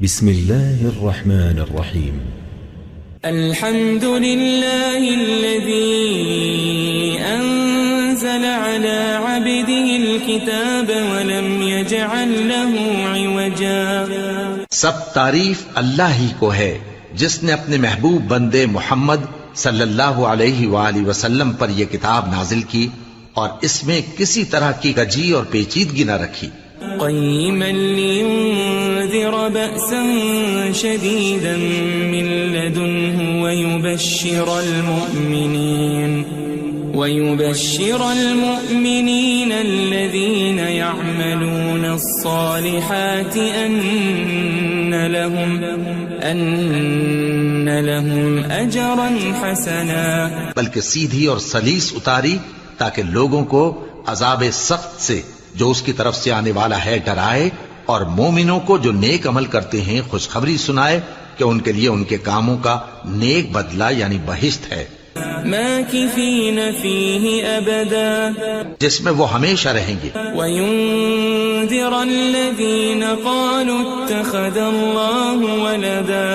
بسم الله الرحمن الرحيم. الحمد لله الذي أنزل على عبده الكتاب ولم يجعل له عوجا. سب تعریف اللہ ہی کو ہے جس نے اپنے محبوب بندے محمد صلی اللہ علیہ وآلہ وسلم پر یہ کتاب نازل کی اور اس میں کسی طرح کی کجی اور پیچیدگی نہ رکھی. قيما لينذر بأسا شديدا من لدنه ويبشر المؤمنين الذين يعملون الصالحات أن لهم أجرا حسنا. بلکہ سیدھی اور سلیس اتاری تاکہ لوگوں کو عذاب سخت سے جو اس کی طرف سے آنے والا ہے ڈرائے، اور مومنوں کو جو نیک عمل کرتے ہیں خوشخبری سنائے کہ ان کے لیے ان کے کاموں کا نیک بدلہ یعنی بہشت ہے، ماکثین فیہ ابدا، جس میں وہ ہمیشہ رہیں گے. وینذر الذین قالوا اتخذ اللہ ولدا،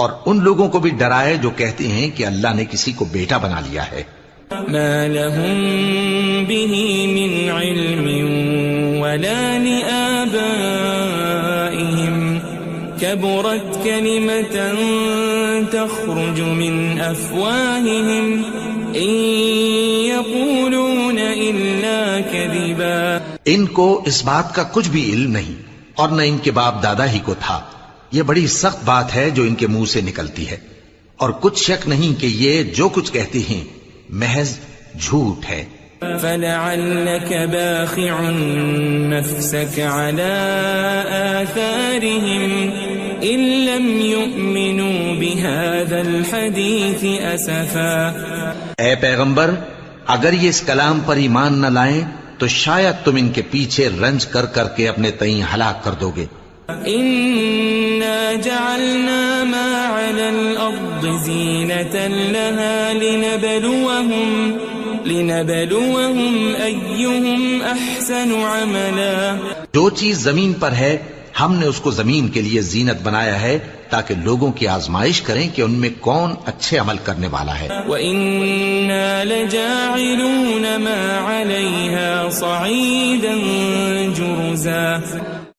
اور ان لوگوں کو بھی ڈرائے جو کہتے ہیں کہ اللہ نے کسی کو بیٹا بنا لیا ہے. ما لهم به من علم ولا لآبائهم كبرت كلمة تخرج من أفواههم إن يقولون إلا كذبا. ان کو اس بات کا کچھ بھی علم نہیں اور نہ ان کے باپ دادا ہی کو تھا. یہ بڑی سخت بات ہے جو ان کے منہ سے نکلتی ہے، اور کچھ شک نہیں کہ یہ جو کچھ کہتے ہیں محض جھوٹ ہے. فلعلك باخع نفسك على آثارهم إن لم يؤمنوا بهذا الحديث أسفا. اے پیغمبر، اگر یہ اس کلام پر ایمان نہ لائیں تو شاید تم ان کے پیچھے رنج کر کر کے اپنے تئیں ہلاک کر دو گے. إنا جعلنا ما على الأرض زينة لها لنبلوهم أيهم أحسن عملا. جو چیز زمین پر ہے ہم نے اس کو زمین کے لیے زینت بنایا ہے تاکہ لوگوں کی آزمائش کریں کہ ان میں کون اچھے عمل کرنے والا ہے. وَإِنَّا لَجَاعِلُونَ مَا عَلَيْهَا صَعِيدًا جُرُزًا.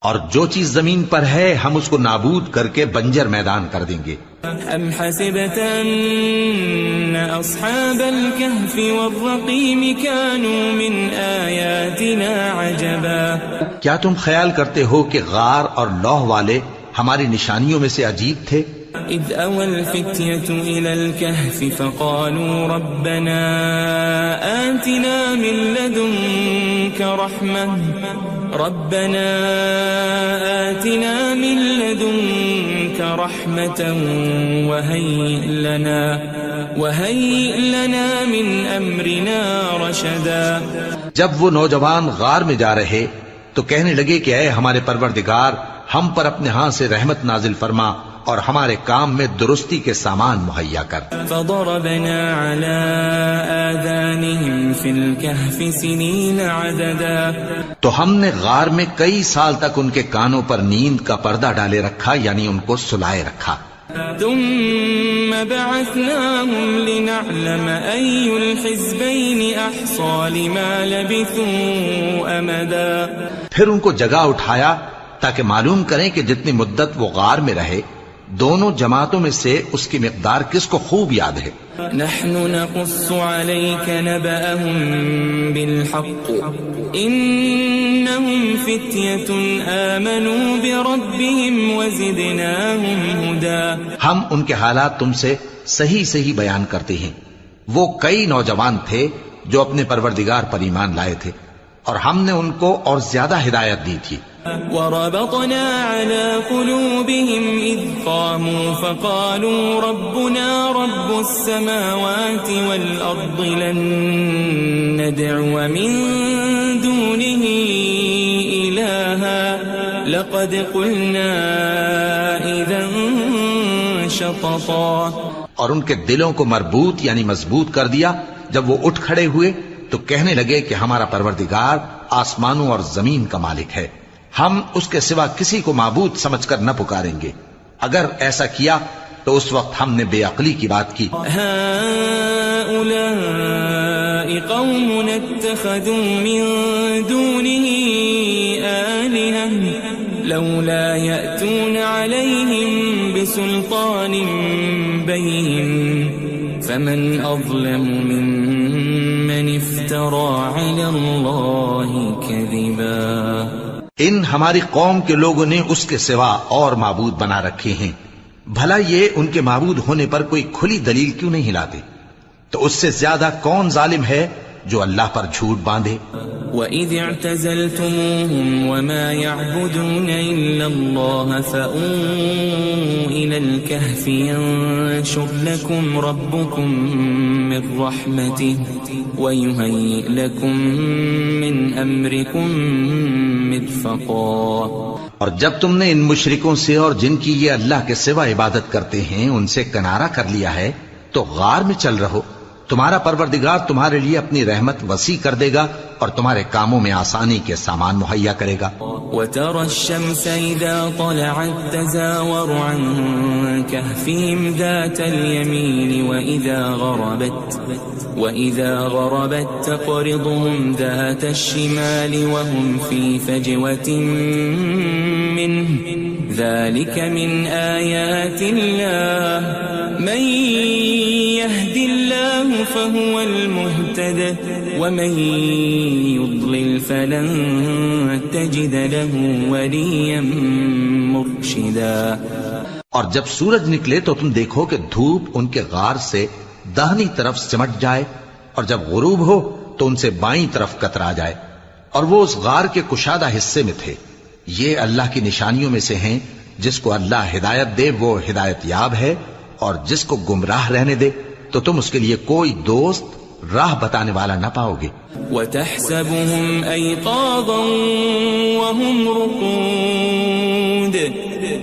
اور جو چیز زمین پر ہے ہم اس کو نابود کر کے بنجر میدان کر دیں گے. ام حسبت ان اصحاب الكهف والرقيم كانوا من آیاتنا عجبا. کیا تم خیال کرتے ہو کہ غار اور لوح والے ہماری نشانیوں میں سے عجیب تھے؟ اذ اوى الفتية الى الكهف فقالوا ربنا آتنا من لدنك رحمة وهيئ لنا من أمرنا رشدا. جب وہ نوجوان غار میں جا رہے تو کہنے لگے کہ اے ہمارے پروردگار، ہم پر اپنے ہاں سے رحمت نازل فرما اور ہمارے کام میں درستی کے سامان مہیا کر. فضربنا على آذانهم في الكهف سنين عددا. تو ہم نے غار میں کئی سال تک ان کے کانوں پر نیند کا پردہ ڈالے رکھا، یعنی ان کو سلائے رکھا. ثم بعثناهم لنعلم أي الحزبين أحصى لما لبثوا أمدا. پھر ان کو جگہ اٹھایا تاکہ معلوم کریں کہ جتنی مدت وہ غار میں رہے دونوں جماعتوں میں سے اس کی مقدار کس کو خوب یاد ہے. نحن نقص عليك نبأهم بالحق إنهم فتية آمنوا بربهم وزدناهم هدى. ہم ان کے حالات تم سے صحیح بیان کرتے ہیں. وہ کئی نوجوان تھے جو اپنے پروردگار پر ایمان لائے تھے اور ہم نے ان کو اور زیادہ ہدایت دی تھی. وربطنا على قلوبهم إذ قاموا فقالوا ربنا رب السماوات والأرض لن ندعو من دونه إلها لقد قلنا إذا شططا. اور ان کے دلوں کو مربوط یعنی مضبوط کر دیا. جب وہ اٹھ کھڑے ہوئے تو کہنے لگے کہ ہمارا پروردگار آسمانوں اور زمین کا مالک ہے، ہم اس کے سوا کسی کو معبود سمجھ کر نہ پکاریں گے. اگر ایسا کیا تو اس وقت ہم نے بے عقلی کی بات کی. هؤلاء قوم اتخذوا من دونه آلهة لولا يأتون عليهم بسلطان بين فمن أظلم ممن افترى على الله كذبا. ان ہماری قوم کے لوگوں نے اس کے سوا اور معبود بنا رکھے ہیں. بھلا یہ ان کے معبود ہونے پر کوئی کھلی دلیل کیوں نہیں لاتے؟ تو اس سے زیادہ کون ظالم ہے جو اللہ پر جھوٹ باندھے؟ وَإِذِ اعْتَزَلْتُمُوهُمْ وَمَا يَعْبُدُونَ إِلَّا اللَّهَ فَأْوُوا إِلَى الْكَهْفِ يَنشُرْ لَكُمْ رَبُّكُمْ مِنْ رَحْمَتِهِ وَيُهَيِّئْ لَكُمْ مِنْ أَمْرِكُمْ مِرْفَقًا. اور جب تم نے ان مشرکوں سے اور جن کی یہ اللہ کے سوا عبادت کرتے ہیں ان سے کنارہ کر لیا ہے تو غار میں چل رہو. تمہارا پروردگار تمہارے لیے اپنی رحمت وسیع کر دے گا اور تمہارے کاموں میں آسانی کے سامان مہیا کرے گا. وَتَرَى الشَّمْسَ إِذَا طَلَعَتْ تَزَاوَرُ عَنْ كَهْفِهِمْ ذَاتَ الْيَمِينِ وَإِذَا غَرَبَتْ تَقْرِضُهُمْ ذَاتَ الشِّمَالِ وَهُمْ فِي فَجْوَةٍ مِّنْهُ ذَلِكَ مِنْ آيَاتِ اللَّهِ مَنْ يَهْدِ اللَّهُ فَهُوَ الْمُهْتَدِ وَمَنْ يُضْلِلْ فَلَنْ تَجِدَ لَهُ وَلِيًّا مُرْشِدًا. اور جب سورج نکلے تو تم دیکھو کہ دھوپ ان کے غار سے داہنی طرف سمٹ جائے اور جب غروب ہو تو ان سے بائیں طرف کترا جائے اور وہ اس غار کے کشادہ حصے میں تھے. یہ اللہ کی نشانیوں میں سے ہیں. جس کو اللہ ہدایت دے وہ ہدایت یاب ہے اور جس کو گمراہ رہنے دے تو تم اس کے لیے کوئی دوست راہ بتانے والا نہ پاؤ گے. وَتَحْسَبُهُمْ أَيْقَاظًا وَهُمْ رُقُودٌ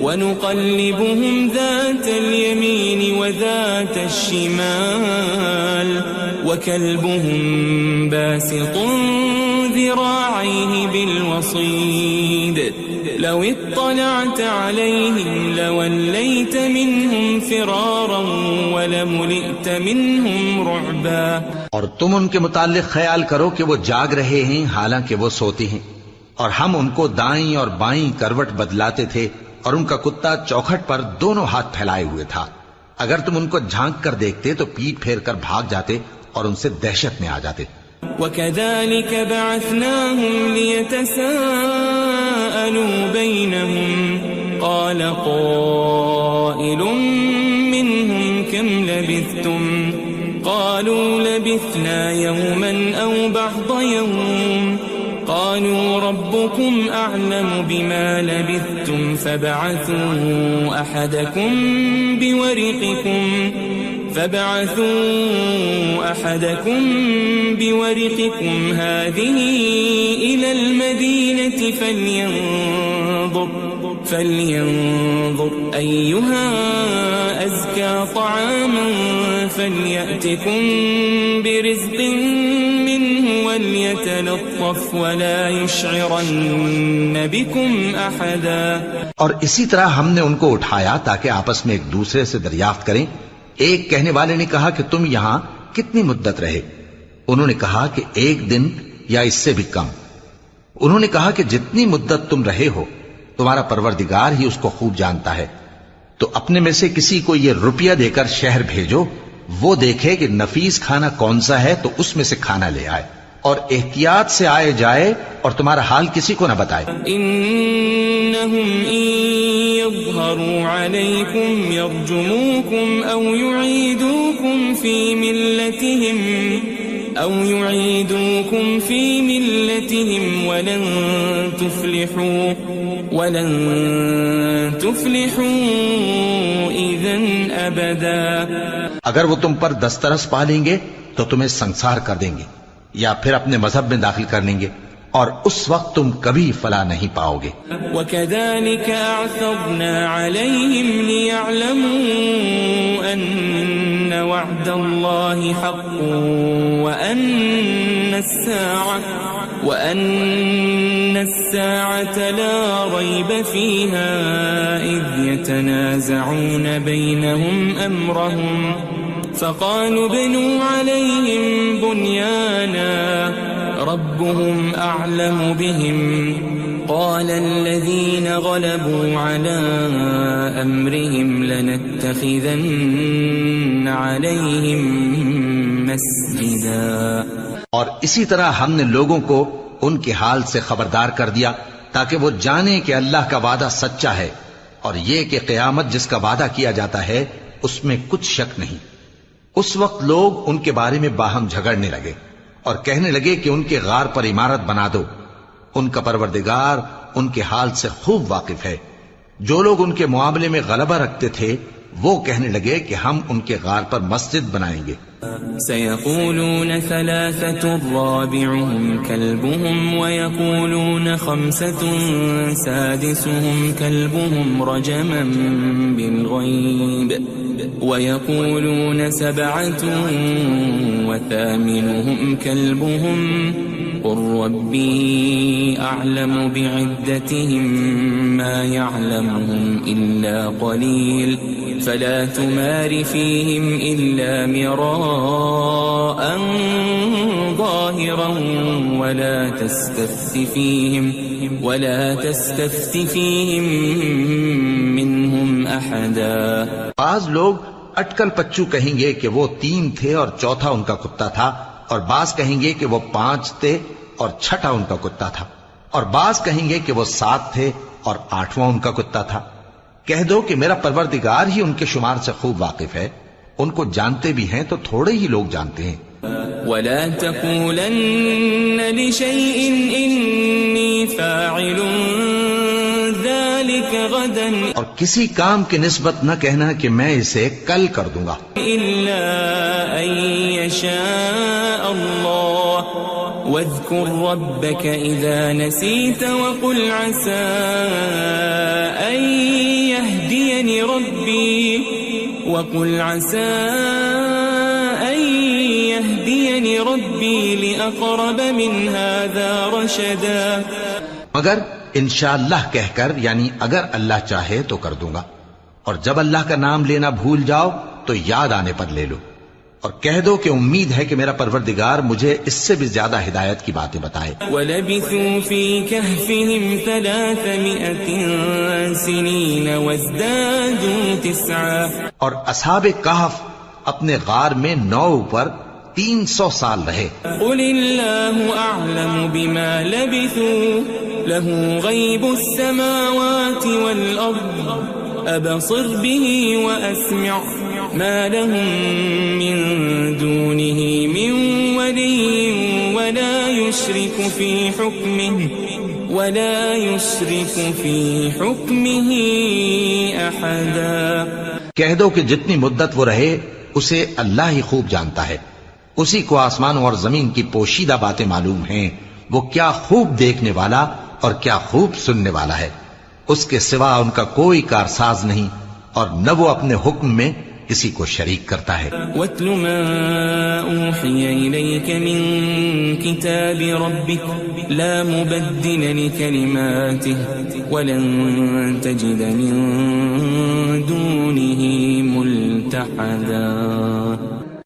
وَنُقَلِّبُهُمْ ذَاتَ الْيَمِينِ وَذَاتَ الشِّمَالِ وَكَلْبُهُمْ بَاسِطٌ ذِرَاعَيْهِ بِالْوَصِيدِ لَوِ اطَّلَعْتَ عَلَيْهِمْ لَوَلَّيْتَ مِنْهُمْ فِرَارًا وَلَمُلِئْتَ مِنْهُمْ رُعْبًا. اور تم ان کے متعلق خیال کرو کہ وہ جاگ رہے ہیں حالانکہ وہ سوتے ہیں اور ہم ان کو دائیں اور بائیں کروٹ بدلاتے تھے اور ان کا کتا چوکھٹ پر دونوں ہاتھ پھیلائے ہوئے تھا. اگر تم ان کو جھانک کر دیکھتے تو پیٹ پھیر کر بھاگ جاتے اور ان سے دہشت میں آ جاتے. وَكَذَلِكَ بَعَثْنَاهُمْ لِيَتَسَاءَلُوا بَيْنَهُمْ قَالَ قَائِلٌ مِّنْهُمْ كَمْ لَبِثْتُمْ قَالُوا لَبِثْنَا يَوْمًا أَوْ بَعْضَ يَوْمٍ قَالُوا رَبُّكُمْ أَعْلَمُ بِمَا لَبِثْتُمْ فَابْعَثُوا أَحَدَكُمْ بِوَرِقِكُمْ هَذِهِ إِلَى الْمَدِينَةِ فَلْيَنظُرْ أَيُّهَا أَزْكَى طَعَامًا فَلْيَأْتِكُمْ بِرِزْقٍ مِّنْهُ وَلْيَتَلَطَّفْ وَلَا يُشْعِرَنَّ بِكُمْ أَحَدًا. اور اسی طرح ہم نے ان کو اٹھایا تاکہ آپس میں ایک دوسرے سے دریافت کریں. ایک کہنے والے نے کہا کہ تم یہاں کتنی مدت رہے؟ انہوں نے کہا کہ 1 دن یا اس سے بھی کم. انہوں نے کہا کہ جتنی مدت تم رہے ہو تمہارا پروردگار ہی اس کو خوب جانتا ہے. تو اپنے میں سے کسی کو یہ روپیہ دے کر شہر بھیجو، وہ دیکھے کہ نفیس کھانا کون سا ہے تو اس میں سے کھانا لے آئے اور احتیاط سے آئے جائے اور تمہارا حال کسی کو نہ بتائے. انہم ان یظہروا علیکم یرجموکم او یعیدوکم فی ملتہم ولن تفلحوا اذن ابدا. اگر وہ تم پر دسترس پا لیں گے تو تمہیں سنسار کر دیں گے یا پھر اپنے مذہب میں داخل کر لیں گے اور اس وقت تم کبھی فلاح نہیں پاؤ گے. وَكَذَلِكَ أَعْثَرْنَا عَلَيْهِمْ لِيَعْلَمُوا أَنَّ وَعْدَ اللَّهِ حَقٌّ وَأَنَّ وأن الساعة لا ريب فيها إذ يتنازعون بينهم أمرهم فقالوا ابنوا عليهم بنيانا ربهم أعلم بهم قال الذين غلبوا على أمرهم لنتخذن عليهم مسجدا. اور اسی طرح ہم نے لوگوں کو ان کے حال سے خبردار کر دیا تاکہ وہ جانیں کہ اللہ کا وعدہ سچا ہے اور یہ کہ قیامت جس کا وعدہ کیا جاتا ہے اس میں کچھ شک نہیں. اس وقت لوگ ان کے بارے میں باہم جھگڑنے لگے اور کہنے لگے کہ ان کے غار پر عمارت بنا دو. ان کا پروردگار ان کے حال سے خوب واقف ہے. جو لوگ ان کے معاملے میں غلبہ رکھتے تھے وہ کہنے لگے کہ ہم ان کے غار پر مسجد بنائیں گے. سيقولون ثلاثة رابعهم كلبهم ويقولون خمسة سادسهم كلبهم رجما بالغيب ويقولون سبعة وثامنهم كلبهم قل ربي أعلم بعدتهم ما يعلمهم إلا قليل فلا تمار فيهم إلا مراء ظاهرا ولا تستفت فيهم منهم أحدا. بعض لوگ اٹکل پچو کہیں گے کہ وہ 3 تھے اور چوتھا ان کا کتا تھا، اور بعض کہیں گے کہ وہ 5 تھے اور چھٹا ان کا کتا تھا، اور بعض کہیں گے کہ وہ 7 تھے اور 8واں ان کا کتا تھا. کہہ دو کہ میرا پروردگار ہی ان کے شمار سے خوب واقف ہے. ان کو جانتے بھی ہیں تو تھوڑے ہی لوگ جانتے ہیں. ولا تقولن لشيء إني فاعل ذلك غدا اور کسی کام کی نسبت نہ کہنا کہ میں اسے کل کر دوں گا إلا أن يشاء الله واذكر ربك إذا نسيت وقل عسى أن يهديني ربي لأقرب من هذا رشدا. مگر انشاءاللہ کہہ کر، یعنی اگر اللہ چاہے تو کر دوں گا، اور جب اللہ کا نام لینا بھول جاؤ تو یاد آنے پر لے لو، اور کہہ دو کہ امید ہے کہ میرا پروردگار مجھے اس سے بھی زیادہ ہدایت کی باتیں بتائے. وَلَبِثُوا فِي كَهْفِهِمْ 300 سِنِينَ وَازْدَادُوا 9. اور اصحاب کہف اپنے غار میں 9 پر 300 سال رہے. قُلِ اللَّهُ أَعْلَمُ بِمَا لَبِثُوا لَهُ غَيْبُ السَّمَاوَاتِ وَالْأَرْضِ أَبْصِرْ بِهِ وَأَسْمِعْ مَا لَهُم مِّن دُونِهِ مِن وَلِيٍّ وَلَا يُشْرِكُ فِي حُكْمِهِ أَحَدًا. کہہ دو کہ جتنی مدت وہ رہے اسے اللہ ہی خوب جانتا ہے. اسی کو آسمانوں اور زمین کی پوشیدہ باتیں معلوم ہیں. وہ کیا خوب دیکھنے والا اور کیا خوب سننے والا ہے. اس کے سوا ان کا کوئی کارساز نہیں، اور نہ وہ اپنے حکم میں کسی کو شریک کرتا ہے. وَاتْلُ مَا أُوحِيَ إِلَيْكَ مِن كِتَابِ رَبِّكَ لَا مُبَدِّلَ لِكَلِمَاتِهِ وَلَن تَجِدَ مِن دُونِهِ مُلْتَحَدًا.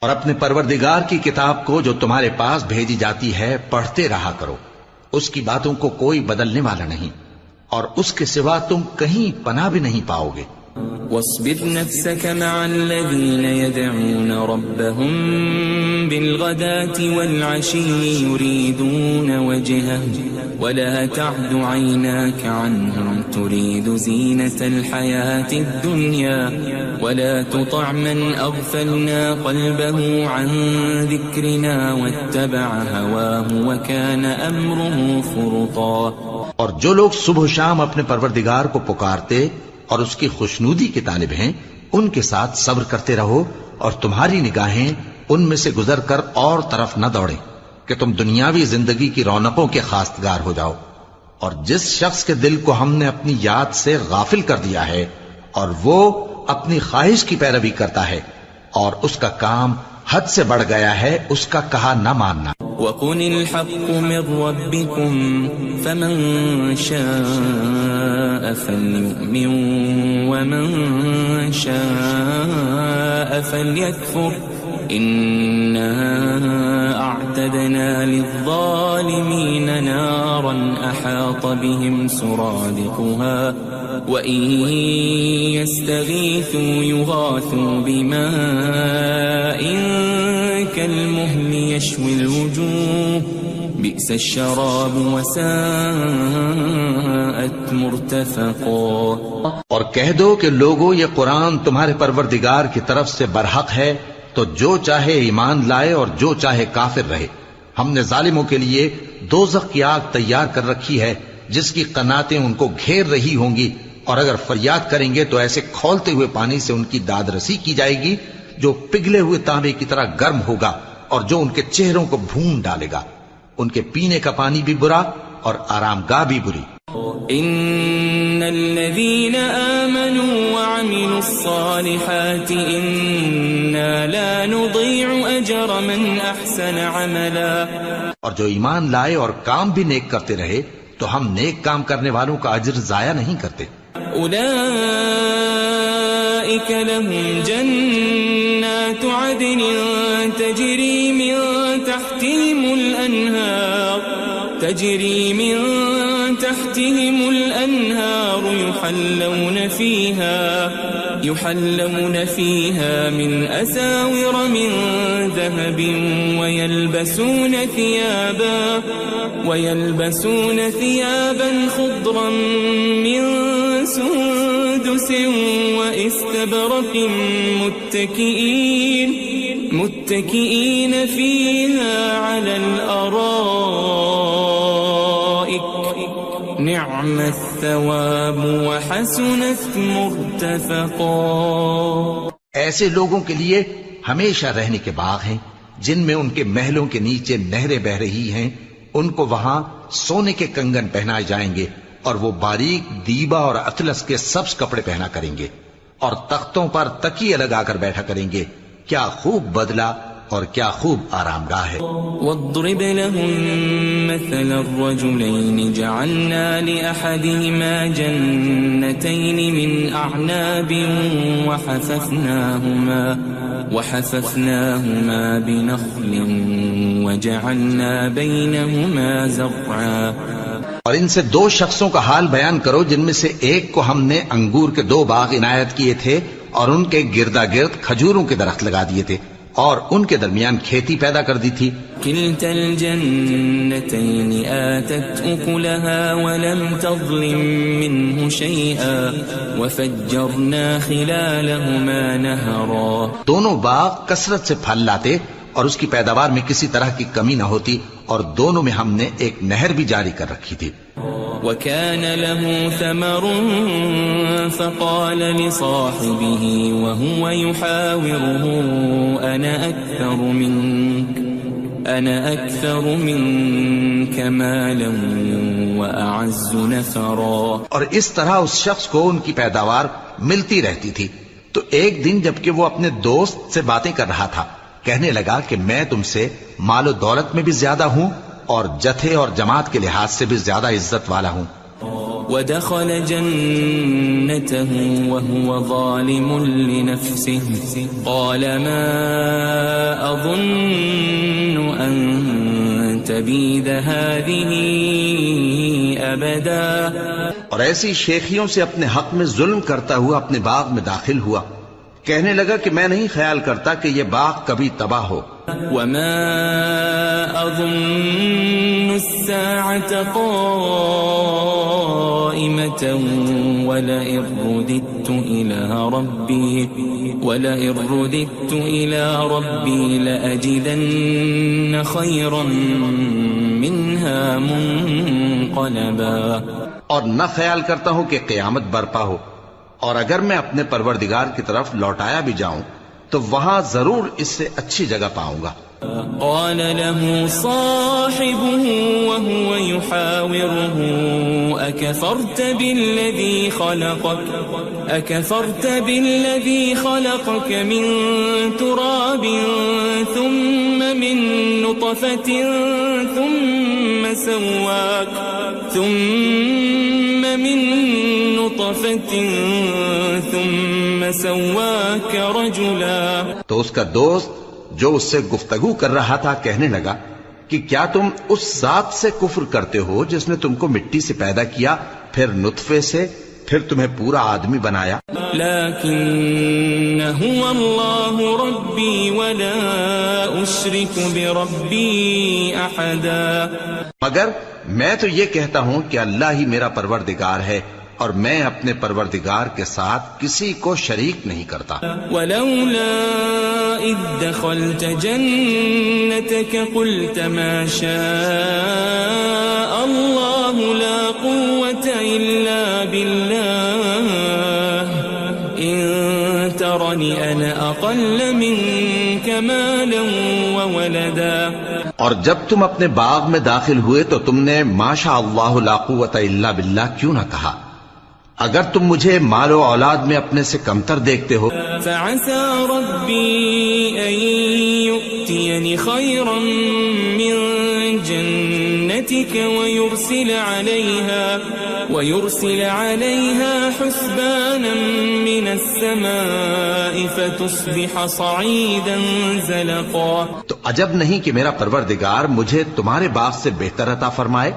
اور اپنے پروردگار کی کتاب کو جو تمہارے پاس بھیجی جاتی ہے پڑھتے رہا کرو. اس کی باتوں کو کوئی بدلنے والا نہیں، اور اس کے سوا تم کہیں پناہ بھی نہیں پاؤ گے. واصبر نفسك مع الذين يدعون ربهم بالغداة والعشي يريدون وجهه ولا تعد عيناك عنهم تريد زينة الحياة الدنيا ولا تطع من أغفلنا قلبه عن ذكرنا واتبع هواه وكان أمره فرطا. اور جو لوگ صبح و شام اپنے پروردگار کو پکارتے اور اس کی خوشنودی کے طالب ہیں ان کے ساتھ صبر کرتے رہو، اور تمہاری نگاہیں ان میں سے گزر کر اور طرف نہ دوڑیں کہ تم دنیاوی زندگی کی رونقوں کے خواستگار ہو جاؤ. اور جس شخص کے دل کو ہم نے اپنی یاد سے غافل کر دیا ہے اور وہ اپنی خواہش کی پیروی کرتا ہے اور اس کا کام حد سے بڑھ گیا ہے اس کا کہا نہ ماننا۔ وَقُلِ الْحَقُّ مِنْ رَبِّكُمْ فَمَنْ شَاءَ فَلْيُؤْمِنْ وَمَنْ شَاءَ فَلْيَكْفُرْ إِنَّا أَعْتَدْنَا لِلظَّالِمِينَ نَارًا أَحَاطَ بِهِمْ سُرَادِقُهَا وَإِنْ يَسْتَغِيثُوا يُغَاثُوا بِمَاءٍ كَالْمُهْلِ يَشْوِي الْوُجُوهَ بِئْسَ الشَّرَابُ وَسَاءَتْ مُرْتَفَقًا۔ اور کہہ دو کہ لوگوں یہ قرآن تمہارے پروردگار کی طرف سے برحق ہے، تو جو چاہے ایمان لائے اور جو چاہے کافر رہے۔ ہم نے ظالموں کے لیے دوزخ کی آگ تیار کر رکھی ہے جس کی قناتیں ان کو گھیر رہی ہوں گی، اور اگر فریاد کریں گے تو ایسے کھولتے ہوئے پانی سے ان کی داد رسی کی جائے گی جو پگھلے ہوئے تانبے کی طرح گرم ہوگا اور جو ان کے چہروں کو بھون ڈالے گا۔ ان کے پینے کا پانی بھی برا اور آرام گاہ بھی بری۔ ان الذين آمنوا وعملوا الصالحات انا لا نضيع اجر من احسن عملا۔ اور جو ایمان لائے اور کام بھی نیک کرتے رہے تو ہم نیک کام کرنے والوں کا اجر ضائع نہیں کرتے۔ اولئك لهم جنات عدن تجري من تحتهم الأنهار يحلون فيها من أساور من ذهب ويلبسون ثيابا خضرا من سندس واستبرق متكئين فيها على الأرائك نعم الثواب وحسنت مرتفقا۔ ایسے لوگوں کے لیے ہمیشہ رہنے کے باغ ہیں جن میں ان کے محلوں کے نیچے نہریں بہ رہی ہیں، ان کو وہاں سونے کے کنگن پہنائے جائیں گے اور وہ باریک دیبا اور اطلس کے سبز کپڑے پہنا کریں گے اور تختوں پر تکیے لگا کر بیٹھا کریں گے۔ کیا خوب بدلہ اور کیا خوب آرام گاہ ہے۔ واضرب لهم مثل الرجلين جعلنا لأحدهما جنتين من أعناب وحففناهما بنخل وجعلنا بينهما زرعا۔ اور ان سے دو شخصوں کا حال بیان کرو جن میں سے ایک کو ہم نے انگور کے 2 باغ عنایت کیے تھے اور ان کے گردا گرد کھجوروں کے درخت لگا دیے تھے اور ان کے درمیان کھیتی پیدا کر دی تھی۔ كلتا الجنتين آتت أكلها ولم تظلم منه شيئا وفجرنا خلالهما نهرا۔ دونوں باغ کثرت سے پھل لاتے اور اس کی پیداوار میں کسی طرح کی کمی نہ ہوتی، اور دونوں میں ہم نے ایک نہر بھی جاری کر رکھی تھی۔ وكان له ثمر فقال لصاحبه وهو يحاوره أنا أكثر منك مالا وأعز نفرا۔ اور اس طرح اس شخص کو ان کی پیداوار ملتی رہتی تھی، تو ایک دن جبکہ وہ اپنے دوست سے باتیں کر رہا تھا کہنے لگا کہ میں تم سے مال و دولت میں بھی زیادہ ہوں اور جتھے اور جماعت کے لحاظ سے بھی زیادہ عزت والا ہوں۔ ودخل جنته وهو ظالم لنفسه قال ما أظن أن تبيد هذه أبدا۔ اور ایسی شیخیوں سے اپنے حق میں ظلم کرتا ہوا اپنے باغ میں داخل ہوا، کہنے لگا کہ میں نہیں خیال کرتا کہ یہ باغ کبھی تباہ ہو۔ وما أظن الساعة قائمة ولئن رددت إلى ربي لأجدن خيرا منها منقلبا۔ اور نہ خیال کرتا ہوں کہ قیامت برپا ہو، اور اگر میں اپنے پروردگار کی طرف لوٹایا بھی جاؤں تو وہاں ضرور اس سے اچھی جگہ پاؤں گا۔ قال له صاحبه وهو يحاوره أكفرت بالذي خلقك من تراب ثم من نطفة ثم سواك رجلا. تو اس کا دوست جو اس سے گفتگو کر رہا تھا کہنے لگا کہ کیا تم اس ذات سے کفر کرتے ہو جس نے تم کو مٹی سے پیدا کیا، پھر نطفے سے، پھر تمہیں پورا آدمی بنایا؟ لیکن هو اللہ ربی ولا اشرک بربی احدا. مگر میں تو یہ کہتا ہوں کہ اللہ ہی میرا پروردگار ہے اور میں اپنے پروردگار کے ساتھ کسی کو شریک نہیں کرتا. ولولا اذ دخلت جنتك قلت ما شاء الله لا قوة الا بالله ان ترني انا اقل منك مالا وولدا. اور جب تم اپنے باغ میں داخل ہوئے تو تم نے ما شاء اللہ لا قوة الا باللہ کیوں نہ کہا؟ اگر تم مجھے مال و اولاد میں اپنے سے کمتر دیکھتے ہو. فعسى ربي أن يؤتيني خيرا من جنتك ويرسل عليها حسبانا من السماء فتصبح صعيدا زلقا. تو عجب نہیں کہ میرا پروردگار مجھے تمہارے باغ سے بہتر عطا فرمائے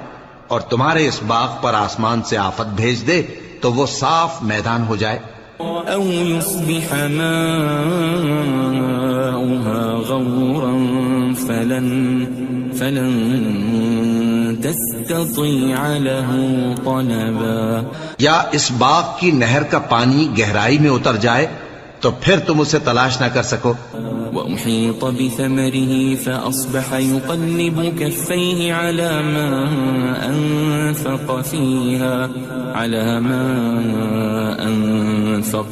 اور تمہارے اس باغ پر آسمان سے آفت بھیج دے تو وہ صاف میدان ہو جائے. او يصبح ماؤها غورا فلن تستطيع له طلبا. یا اس باغ کی نہر کا پانی گہرائی میں اتر جائے تو پھر تم اسے تلاش نہ کر سکو. وأحيط بثمره فأصبح يقلب كفيه على ما أنفق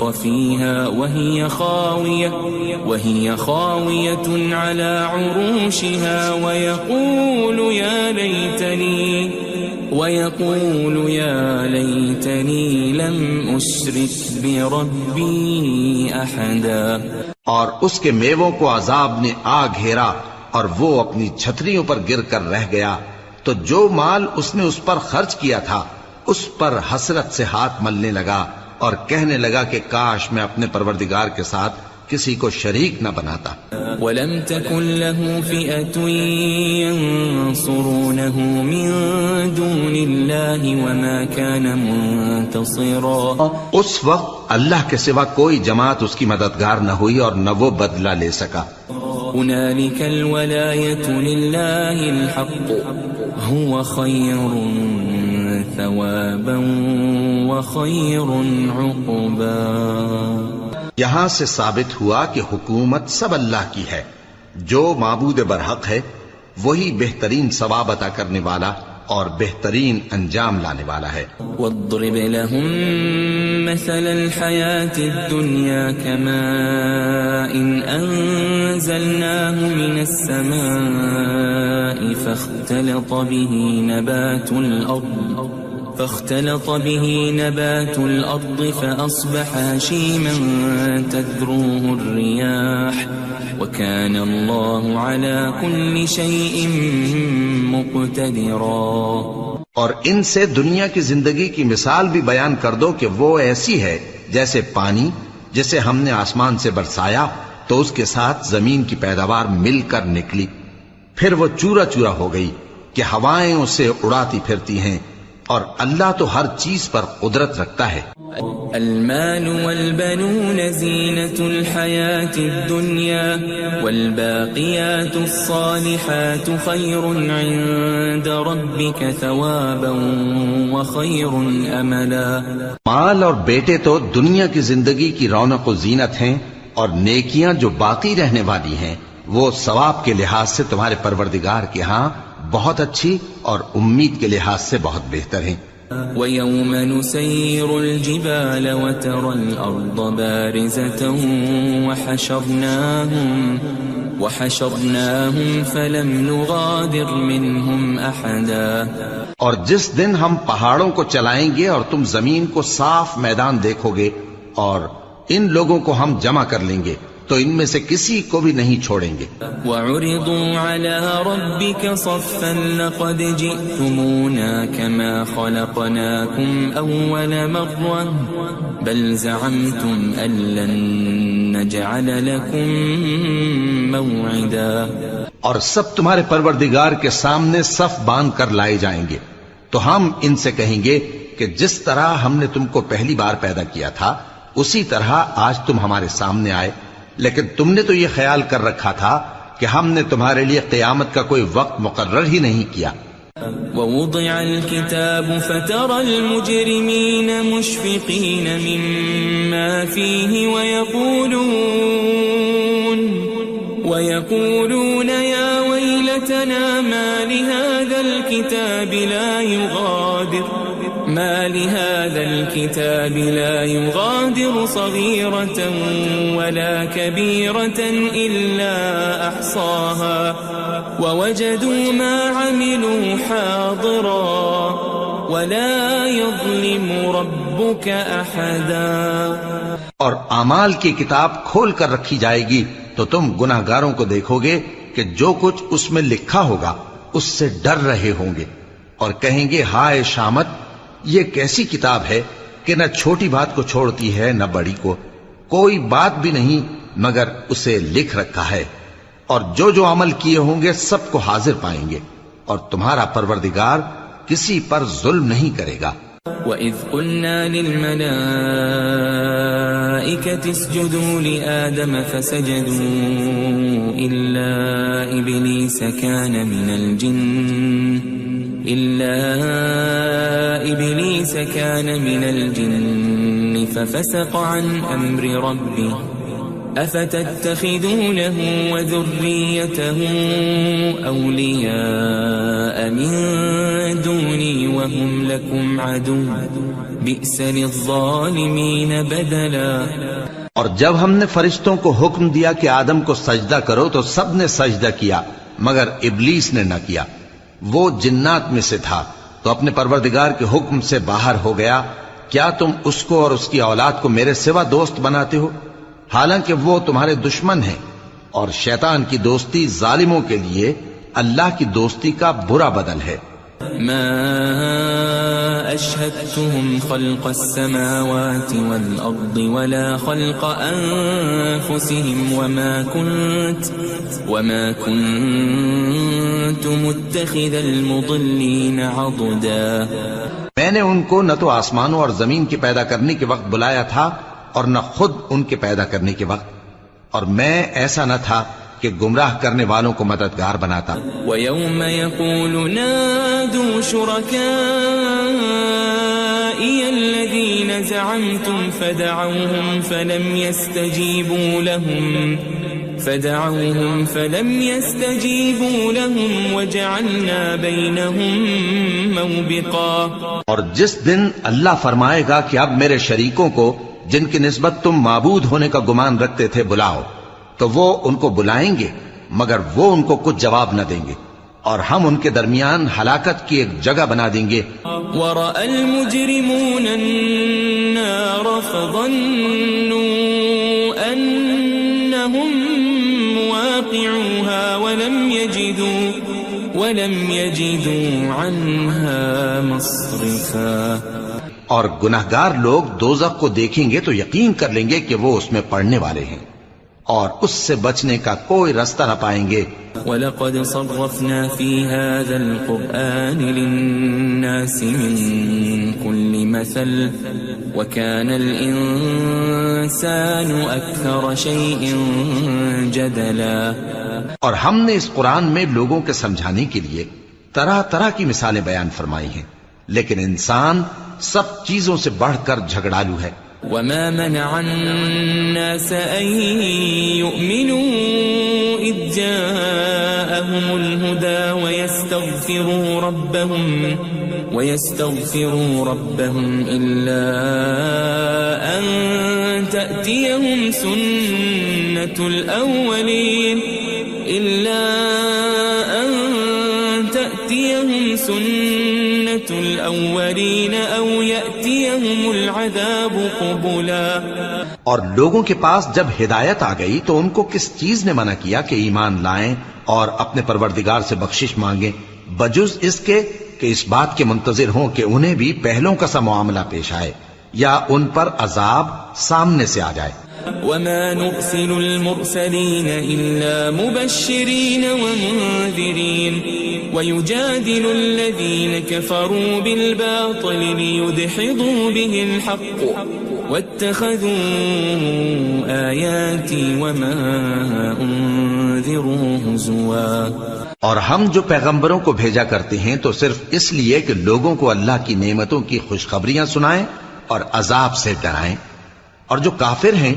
فيها وهي خاوية على عروشها ويقول يا ليتني لم أشرك بربي أحدا. اور اس کے میووں کو عذاب نے آ گھیرا اور وہ اپنی چھتریوں پر گر کر رہ گیا، تو جو مال اس نے اس پر خرچ کیا تھا اس پر حسرت سے ہاتھ ملنے لگا اور کہنے لگا کہ کاش میں اپنے پروردگار کے ساتھ کسی کو شریک نہ بناتا. وَلَمْ تَكُنْ لَهُ فِئَةٌ يَنْصُرُونَهُ مِنْ دُونِ اللَّهِ وَمَا كَانَ مُنْتَصِرًا. اس وقت اللہ کے سوا کوئی جماعت اس کی مددگار نہ ہوئی اور نہ وہ بدلہ لے سکا. هُنَالِكَ الْوَلَایَةُ لِلَّهِ الْحَقُّ هُوَ خَيْرٌ ثَوَابًا وَخَيْرٌ عُقْبًا. یہاں سے ثابت ہوا کہ حکومت سب اللہ کی ہے، جو معبود برحق ہے وہی بہترین ثواب عطا کرنے والا اور بہترین انجام لانے والا ہے. وَاضْرِبْ لَهُم مَّثَلَ الْحَيَاةِ الدُّنْيَا كَمَاءٍ أَنزَلْنَاهُ مِنَ السَّمَاءِ فاختلط به نبات الأرض فأصبح هشيما تذروه الرياح وكان الله على كل شيء مقتدرا. اور ان سے دنیا کی زندگی کی مثال بھی بیان کر دو کہ وہ ایسی ہے جیسے پانی جسے ہم نے آسمان سے برسایا تو اس کے ساتھ زمین کی پیداوار مل کر نکلی، پھر وہ چورا چورا ہو گئی کہ ہوائیں اسے اڑاتی پھرتی ہیں، اور اللہ تو ہر چیز پر قدرت رکھتا ہے. المال والبنون زینة الحیاة الدنیا والباقیات الصالحات خیر عند ربک ثوابا وخیر املا. مال اور بیٹے تو دنیا کی زندگی کی رونق و زینت ہیں، اور نیکیاں جو باقی رہنے والی ہیں وہ ثواب کے لحاظ سے تمہارے پروردگار کے ہاں بہت اچھی اور امید کے لحاظ سے بہت بہتر ہیں. وَيَوْمَ نُسَيِّرُ الْجِبَالَ وَتَرَى الْأَرْضَ بَارِزَةً وحشرناهم فلم نغادر منهم أحدا اور جس دن ہم پہاڑوں کو چلائیں گے اور تم زمین کو صاف میدان دیکھو گے اور ان لوگوں کو ہم جمع کر لیں گے تو ان میں سے کسی کو بھی نہیں چھوڑیں گے. وعرضوا على ربك صفا لقد جئتمونا كما خلقناكم أول مرة بل زعمتم أن لن نجعل لكم موعدا. اور سب تمہارے پروردگار کے سامنے صف باندھ کر لائے جائیں گے تو ہم ان سے کہیں گے کہ جس طرح ہم نے تم کو پہلی بار پیدا کیا تھا اسی طرح آج تم ہمارے سامنے آئے، لیکن تم نے تو یہ خیال کر رکھا تھا کہ ہم نے تمہارے لیے قیامت کا کوئی وقت مقرر ہی نہیں کیا. ووضع الكتاب فترى المجرمين مشفقين مما فيه ويقولون يا ويلتنا ما لهذا الكتاب لا يغادر صغيرة ولا كبيرة إلا أحصاها ووجدوا ما عملوا حاضرا ولا يظلم ربك أحدا. اور اعمال کی کتاب کھول کر رکھی جائے گی تو تم گناہ گاروں کو دیکھو گے کہ جو کچھ اس میں لکھا ہوگا اس سے ڈر رہے ہوں گے اور کہیں گے ہائے شامت، یہ کیسی کتاب ہے کہ نہ چھوٹی بات کو چھوڑتی ہے نہ بڑی کو، کوئی بات بھی نہیں مگر اسے لکھ رکھا ہے، اور جو عمل کیے ہوں گے سب کو حاضر پائیں گے، اور تمہارا پروردگار کسی پر ظلم نہیں کرے گا. وَإِذْ قُلْنَا لِلْمَلَائِكَةِ اسْجُدُوا لِآدَمَ فَسَجَدُوا إِلَّا إِبْلِيسَ كَانَ مِنَ الْجِنِّ فَفَسَقَ عَنْ أَمْرِ رَبِّهِ أَفَتَتَّخِذُونَهُ وَذُرِّيَّتَهُ أَوْلِيَاءَ مِن دُونِي وَهُمْ لَكُمْ عَدُوٌّ بِئْسَ لِلظَّالِمِينَ بَدَلًا. اور جب ہم نے فرشتوں کو حکم دیا کہ آدم کو سجدہ کرو تو سب نے سجدہ کیا مگر ابلیس نے نہ کیا، وہ جنات میں سے تھا تو اپنے پروردگار کے حکم سے باہر ہو گیا. کیا تم اس کو اور اس کی اولاد کو میرے سوا دوست بناتے ہو حالانکہ وہ تمہارے دشمن ہیں، اور شیطان کی دوستی ظالموں کے لیے اللہ کی دوستی کا برا بدل ہے. ما أشهدتهم خلق السماوات والأرض ولا خلق أنفسهم وما كنت متخذ المضلين عضدا. میں نے ان کو نہ تو آسمانوں اور زمین کے پیدا کرنے کے وقت بلایا تھا اور نہ خود ان کے پیدا کرنے کے وقت، اور میں ایسا نہ تھا کہ گمراہ کرنے والوں کو مددگار بناتا. وَيَوْمَ يَقُولُ نَادُوا شُرَكَائِيَ الَّذِينَ زَعَمْتُمْ فَدَعَوْهُمْ فَلَمْ يَسْتَجِيبُوا لَهُمْ وَجَعَلْنَا بَيْنَهُمْ مَوْبِقًا. اور جس دن اللہ فرمائے گا کہ اب میرے شریکوں کو جن کی نسبت تم معبود ہونے کا گمان رکھتے تھے بلاؤ، تو وہ ان کو بلائیں گے مگر وہ ان کو کچھ جواب نہ دیں گے، اور ہم ان کے درمیان ہلاکت کی ایک جگہ بنا دیں گے. وَرَأَى الْمُجْرِمُونَ النَّارَ فَظَنُّوا أَنَّهُمْ مُوَاقِعُوهَا وَلَمْ يَجِدُوا عَنْهَا مَصْرِفًا. اور گناہگار لوگ دوزخ کو دیکھیں گے تو یقین کر لیں گے کہ وہ اس میں پڑنے والے ہیں اور اس سے بچنے کا کوئی راستہ نہ پائیں گے. وَلَقَدْ صَرَّفْنَا فِي هَذَا الْقُرْآنِ لِلنَّاسِ مِنْ كُلِّ مَثَلٍ وَكَانَ الْإِنسَانُ أَكْثَرَ شَيْءٍ جَدَلًا. اور ہم نے اس قرآن میں لوگوں کے سمجھانے کے لیے طرح طرح کی مثالیں بیان فرمائی ہیں، لیکن انسان سب چیزوں سے بڑھ کر جھگڑالو ہے. وَمَا مَنَعَ النَّاسَ أَن يُؤْمِنُوا إِذْ جَاءَهُمُ الْهُدَى وَيَسْتَغْفِرُوا رَبَّهُمْ إِلَّا أَن تَأْتِيَهُمْ سُنَّةُ الْأَوَّلِينَ إلا أن تأتيهم سنة الأولين أو يأتيهم العذاب قبلا. اور لوگوں کے پاس جب ہدایت آ گئی تو ان کو کس چیز نے منع کیا کہ ایمان لائیں اور اپنے پروردگار سے بخشش مانگیں بجز اس کے کہ اس بات کے منتظر ہوں کہ انہیں بھی پہلوں کا سا معاملہ پیش آئے یا ان پر عذاب سامنے سے آ جائے. وما نرسل المرسلين إلا مبشرين ومنذرين ويجادل الذين كفروا بالباطل ليدحضوا به الحق واتخذوا آياتي وما أنذروا هزوا. اور ہم جو پیغمبروں کو بھیجا کرتے ہیں تو صرف اس لیے کہ لوگوں کو اللہ کی نعمتوں کی خوشخبریاں سنائیں اور عذاب سے ڈرائیں. اور جو کافر ہیں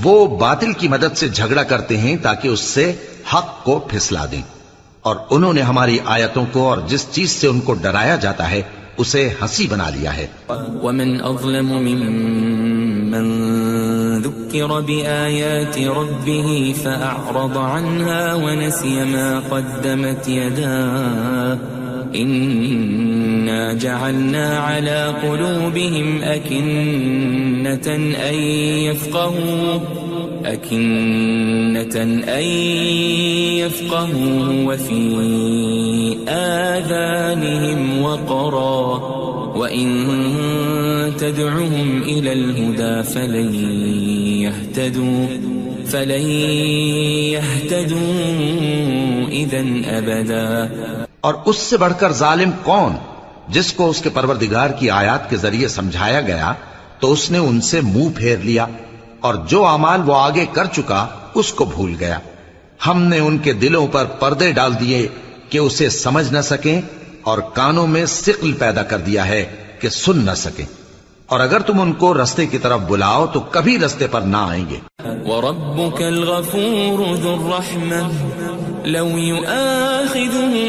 وہ باطل کی مدد سے جھگڑا کرتے ہیں تاکہ اس سے حق کو پھسلا دیں. اور انہوں نے ہماری آیتوں کو اور جس چیز سے ان کو ڈرایا جاتا ہے اسے ہنسی بنا لیا ہے. ومن اظلم ممن ذكر بآيات ربه فأعرض عنها ونسي ما قدمت يداه إنا جعلنا على قلوبهم أكنة أن يفقهوا وفي آذانهم وقرا وإن تدعهم إلى الهدى فلن يهتدوا إذن أبدا. اور اس سے بڑھ کر ظالم کون جس کو اس کے پروردگار کی آیات کے ذریعے سمجھایا گیا تو اس نے ان سے منہ پھیر لیا اور جو اعمال وہ آگے کر چکا اس کو بھول گیا. ہم نے ان کے دلوں پر پردے ڈال دیے کہ اسے سمجھ نہ سکیں اور کانوں میں ثقل پیدا کر دیا ہے کہ سن نہ سکیں. اور اگر تم ان کو رستے کی طرف بلاؤ تو کبھی رستے پر نہ آئیں گے. وَرَبُّكَ الْغَفُورُ ذُو الرَّحْمَةِ لَوْ يُؤَاخِذُهُم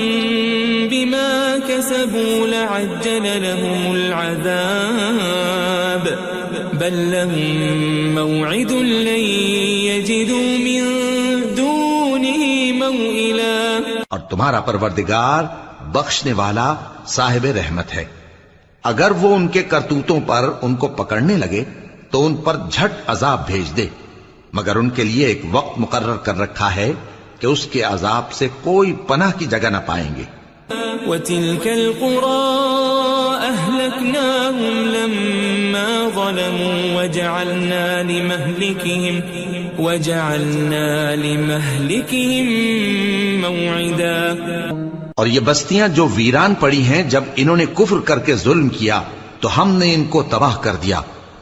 بِمَا كَسَبُوا لَعَجَّلَ لَهُمُ الْعَذَابَ بَل لَّهُم مَّوْعِدٌ لَّن يَجِدُوا مِن دُونِهِ مَوْئِلًا. اور تمہارا پروردگار بخشنے والا صاحب رحمت ہے. اگر وہ ان کے کرتوتوں پر ان کو پکڑنے لگے تو ان پر جھٹ عذاب بھیج دے مگر ان کے لیے ایک وقت مقرر کر رکھا ہے کہ اس کے عذاب سے کوئی پناہ کی جگہ نہ پائیں گے. وَتِلْكَ الْقُرَىٰ أَهْلَكْنَاهُمْ لَمَّا ظَلَمُوا وَجَعَلْنَا لِمَهْلِكِهِمْ مَوْعِدًا. اور یہ بستیاں جو ویران پڑی ہیں جب انہوں نے کفر کر کے ظلم کیا تو ہم نے ان کو تباہ کر دیا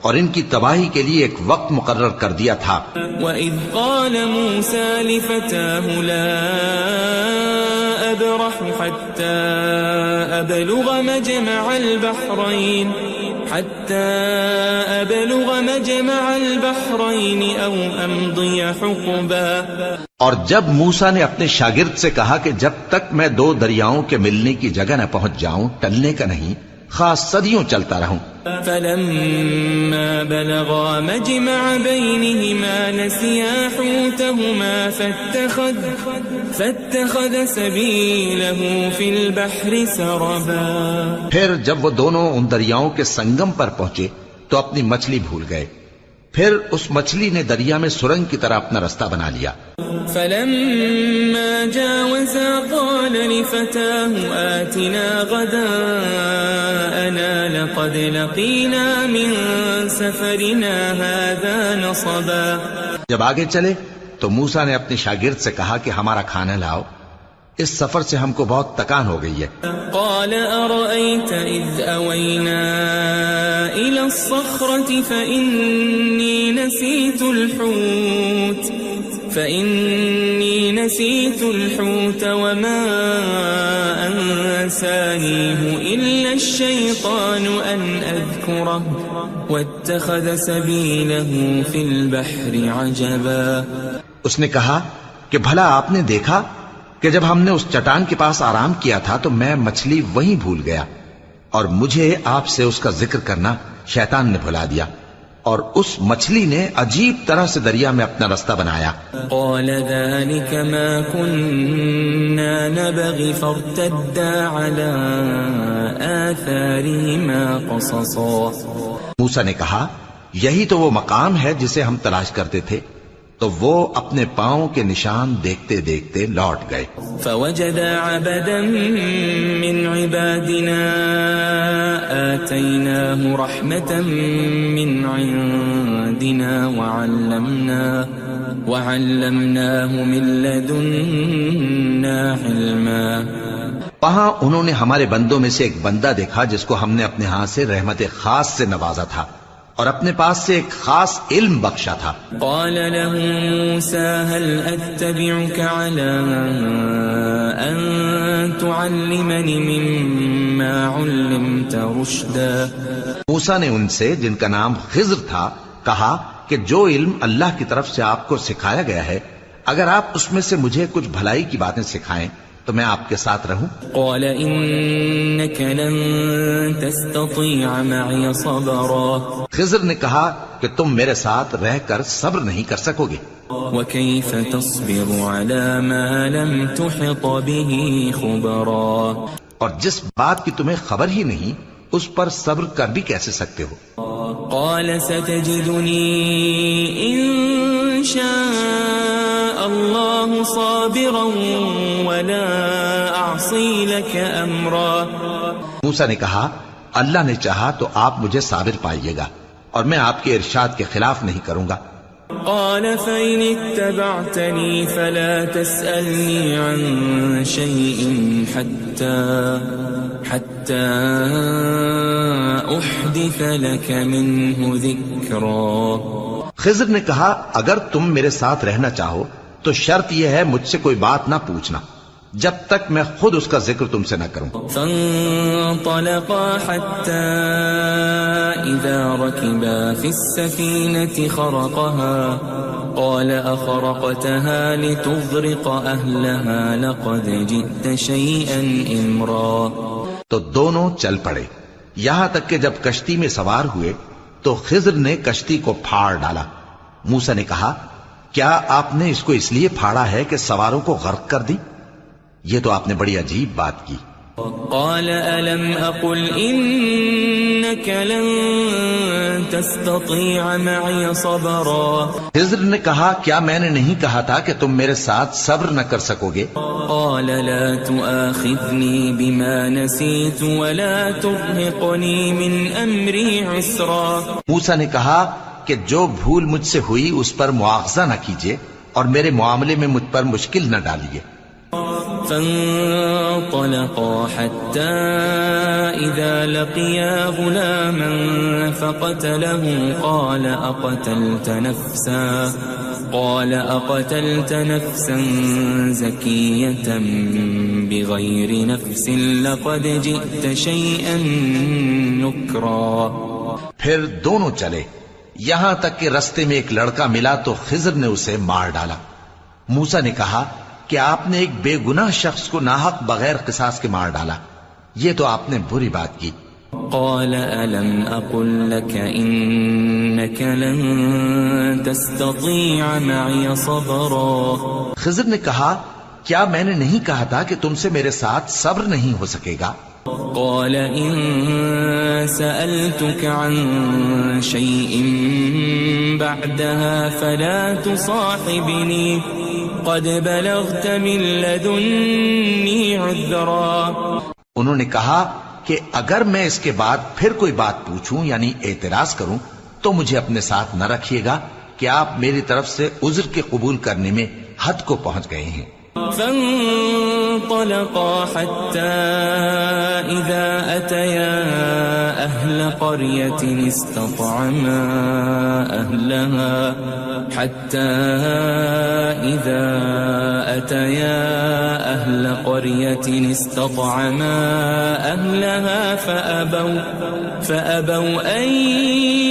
اور ان کی تباہی کے لیے ایک وقت مقرر کر دیا تھا. وَإِذْ قَالَ مُوسَى لِفَتَاهُ لَا أَبْرَحُ حَتَّى أَبْلُغَ مَجْمَعَ الْبَحْرَيْنِ أَوْ أَمْضِيَ حُقُبًا. اور جب موسیٰ نے اپنے شاگرد سے کہا کہ جب تک میں دو دریاؤں کے ملنے کی جگہ نہ پہنچ جاؤں ٹلنے کا نہیں خاص صدیوں چلتا رہوں. فَلَمَّا بَلَغَا مَجْمَعَ بَيْنِهِمَا نَسِيَا حُوتَهُمَا فَاتَّخَذَ سَبِيلَهُ فِي الْبَحْرِ سَرَبًا. پھر جب وہ دونوں ان دریاؤں کے سنگم پر پہنچے تو اپنی مچھلی بھول گئے. پھر اس مچھلی نے دریا میں سرنگ کی طرح اپنا رستہ بنا لیا. فَلَمَّا جَاوَزَا قَالَ لِفَتَاهُ آتِنَا غَدَاءَنَا لَقَدْ لَقِينَا مِن سَفَرِنَا هَذَا نَصَبًا. جب آگے چلے تو موسیٰ نے اپنے شاگرد سے کہا کہ ہمارا کھانا لاؤ اس سفر سے ہم کو بہت تکان ہو گئی ہے. قال أرأيت إذ أوينا إلى الصخرة فإني نسيت الحوت وما أنسانيه إلا الشيطان أن أذكره واتخذ سبيله في البحر عجبا. اس نے کہا کہ بھلا آپ نے دیکھا کہ جب ہم نے اس چٹان کے پاس آرام کیا تھا تو میں مچھلی وہیں بھول گیا اور مجھے آپ سے اس کا ذکر کرنا شیطان نے بھلا دیا. اور اس مچھلی نے عجیب طرح سے دریا میں اپنا رستہ بنایا. قال ذلك ما كنا نبغي فارتدا على آثارهما قصصا. موسیٰ نے کہا یہی تو وہ مقام ہے جسے ہم تلاش کرتے تھے. تو وہ اپنے پاؤں کے نشان دیکھتے دیکھتے لوٹ گئے. فوجد عبدا من عبادنا آتيناه رحمة من عندنا وعلمناه من لدنا علما. وہاں انہوں نے ہمارے بندوں میں سے ایک بندہ دیکھا جس کو ہم نے اپنے ہاں سے رحمت خاص سے نوازا تھا اور اپنے پاس سے ایک خاص علم بخشا تھا. قال له موسى هل أتبعك على أن تعلمني مما علمت رشدا. موسیٰ نے ان سے جن کا نام خضر تھا کہا کہ جو علم اللہ کی طرف سے آپ کو سکھایا گیا ہے اگر آپ اس میں سے مجھے کچھ بھلائی کی باتیں سکھائیں تو میں آپ کے ساتھ رہوں. قال إنك لن تستطيع معي صبرا. خضر نے کہا کہ تم میرے ساتھ رہ کر صبر نہیں کر سکو گے. وكيف تصبر على ما لم تحط به خبرا. اور جس بات کی تمہیں خبر ہی نہیں اس پر صبر کر بھی کیسے سکتے ہو. قال ستجدني إن شاء الله صابرا ولا أعصي لك أمرا. موسیٰ نے کہا اللہ نے چاہا تو آپ مجھے صابر پائیے گا اور میں آپ کے ارشاد کے خلاف نہیں کروں گا. قال فإن اتبعتني فلا تسألني عن شيء حتى أحدث لك منه ذكرا. خضر نے کہا اگر تم میرے ساتھ رہنا چاہو تو شرط یہ ہے مجھ سے کوئی بات نہ پوچھنا جب تک میں خود اس کا ذکر تم سے نہ کروں. فانطلقا حتى إذا ركبا في السفينة خرقها قال أخرقتها لتغرق أهلها لقد جئت شيئا إمرا. تو دونوں چل پڑے یہاں تک کہ جب کشتی میں سوار ہوئے تو خضر نے کشتی کو پھاڑ ڈالا. موسیٰ نے کہا کیا آپ نے اس کو اس لیے پھاڑا ہے کہ سواروں کو غرق کر دی؟ یہ تو آپ نے بڑی عجیب بات کی. قال ألم أقل إنك لن تستطيع معي صبرا. خضر نے کہا کیا میں نے نہیں کہا تھا کہ تم میرے ساتھ صبر نہ کر سکو گے؟ قال لا تؤاخذني بما نسيت ولا ترهقني من أمري عسرا. موسیٰ نے کہا کہ جو بھول مجھ سے ہوئی اس پر مواخذہ نہ کیجیے اور میرے معاملے میں مجھ پر مشکل نہ ڈالیے. فانطلقا حتى إذا لقيا غلاما فقتله قال أقتلت نفسا زكية بغير نفس لقد جئت شيئا نكرا. پھر دونوں چلے یہاں تک کہ رستے میں ایک لڑکا ملا تو خضر نے اسے مار ڈالا. موسیٰ نے کہا کہ آپ نے ایک بے گناہ شخص کو ناحق بغیر قصاص کے مار ڈالا. یہ تو آپ نے بری بات کی. قال ألم أقل لك إنك لن تستطيع معي صبرا. خضر نے کہا کیا میں نے نہیں کہا تھا کہ تم سے میرے ساتھ صبر نہیں ہو سکے گا؟ قال إن سألتك عن شيء بعدها فلا تصاحبني قد بلغت من لدني عذرا. انہوں نے کہا کہ اگر میں اس کے بعد پھر کوئی بات پوچھوں یعنی اعتراض کروں تو مجھے اپنے ساتھ نہ رکھیے گا کہ آپ میری طرف سے عذر کے قبول کرنے میں حد کو پہنچ گئے ہیں. فانطلقا حتى إذا أتيا أهل قرية استطعما أهلها فأبوا أن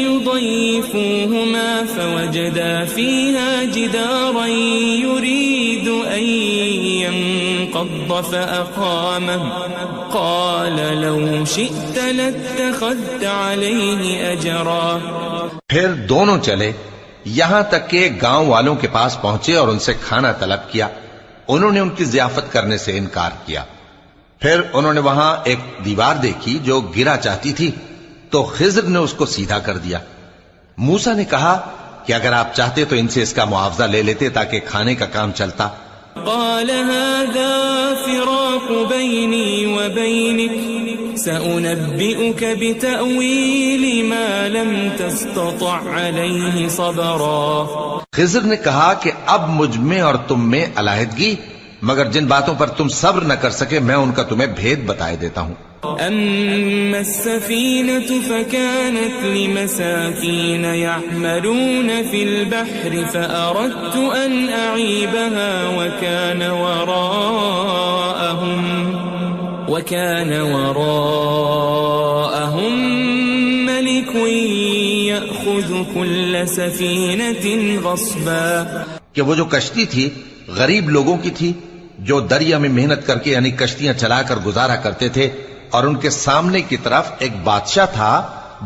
يضيفوهما فوجدا فيها جدارا يريد أن ينقض فأقامه قال لو شئت لاتخذت عليه أجرا. پھر دونوں چلے یہاں تک کہ گاؤں والوں کے پاس پہنچے اور ان سے کھانا طلب کیا. انہوں نے ان کی ضیافت کرنے سے انکار کیا. پھر انہوں نے وہاں ایک دیوار دیکھی جو گرا چاہتی تھی تو خضر نے اس کو سیدھا کر دیا. موسیٰ نے کہا کہ اگر آپ چاہتے تو ان سے اس کا معاوضہ لے لیتے تاکہ کھانے کا کام چلتا. قال هذا فراق بيني وبينك سأنبئك بتأويل ما لم تستطع عليه صبرا. خضر نے کہا کہ اب مجھ میں اور تم میں علیحدگی، مگر جن باتوں پر تم صبر نہ کر سکے میں ان کا تمہیں بھید بتائے دیتا ہوں. أما السفينة فكانت لمساكين يعملون في البحر فأردت أن أعيبها وكان وراءهم ملك يأخذ كل سفينة غصبا. کہ وہ جو کشتی تھی غریب لوگوں کی تھی جو دریا میں محنت کر کے یعنی کشتیاں چلا کر گزارا کرتے تھے، اور ان کے سامنے کی طرف ایک بادشاہ تھا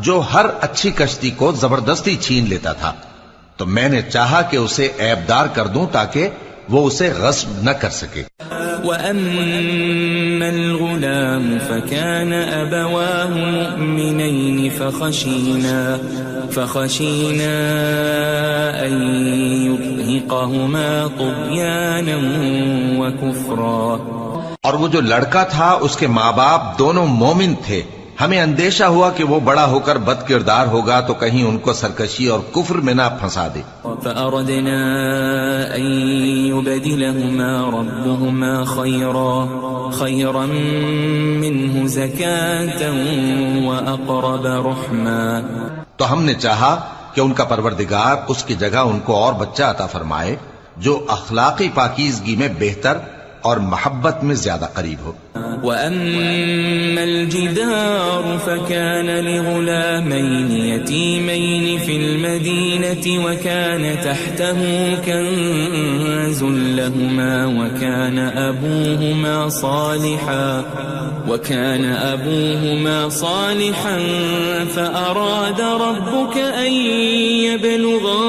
جو ہر اچھی کشتی کو زبردستی چھین لیتا تھا. تو میں نے چاہا کہ اسے عیبدار کر دوں تاکہ وہ اسے غصب نہ کر سکے. وَأَمَّا الْغُلَامُ فَكَانَ أَبَوَاهُ مُؤْمِنَيْنِ فَخَشِينَا أَن يُرْهِقَهُمَا طُغْيَانًا وَكُفْرًا. اور وہ جو لڑکا تھا اس کے ماں باپ دونوں مومن تھے، ہمیں اندیشہ ہوا کہ وہ بڑا ہو کر بد کردار ہوگا تو کہیں ان کو سرکشی اور کفر میں نہ پھنسا دے. فأردنا أن يبدلهما ربهما خيرا منه زكاة وأقرب رحما. تو ہم نے چاہا کہ ان کا پروردگار اس کی جگہ ان کو اور بچہ عطا فرمائے جو اخلاقی پاکیزگی میں بہتر اور محبت میں زیادہ قریب ہو. وَأَمَّا الْجِدَارُ فَكَانَ لِغُلَامَيْنِ يَتِيمَيْنِ فِي الْمَدِينَةِ وَكَانَ تَحْتَهُ كَنْزٌ لَهُمَا وَكَانَ أَبُوهُمَا صَالِحًا فَأَرَادَ رَبُّكَ أَنْ يَبْلُغَا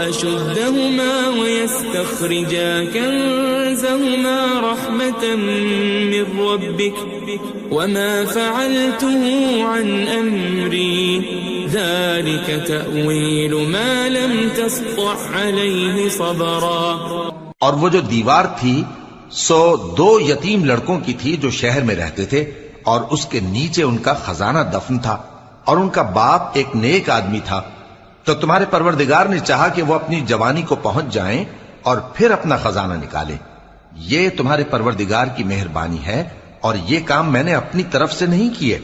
أَشُدَّهُمَا وَيَسْتَخْرِجَا كَنْزَهُمَا رَحْمَةً من ربك وما فعلته عن أمري ذلك تأويل ما لم تسطع عليه صبرا. اور وہ جو دیوار تھی سو دو یتیم لڑکوں کی تھی جو شہر میں رہتے تھے اور اس کے نیچے ان کا خزانہ دفن تھا اور ان کا باپ ایک نیک آدمی تھا. تو تمہارے پروردگار نے چاہا کہ وہ اپنی جوانی کو پہنچ جائیں اور پھر اپنا خزانہ نکالیں. یہ تمہارے پروردگار کی مہربانی ہے اور یہ کام میں نے اپنی طرف سے نہیں کیے.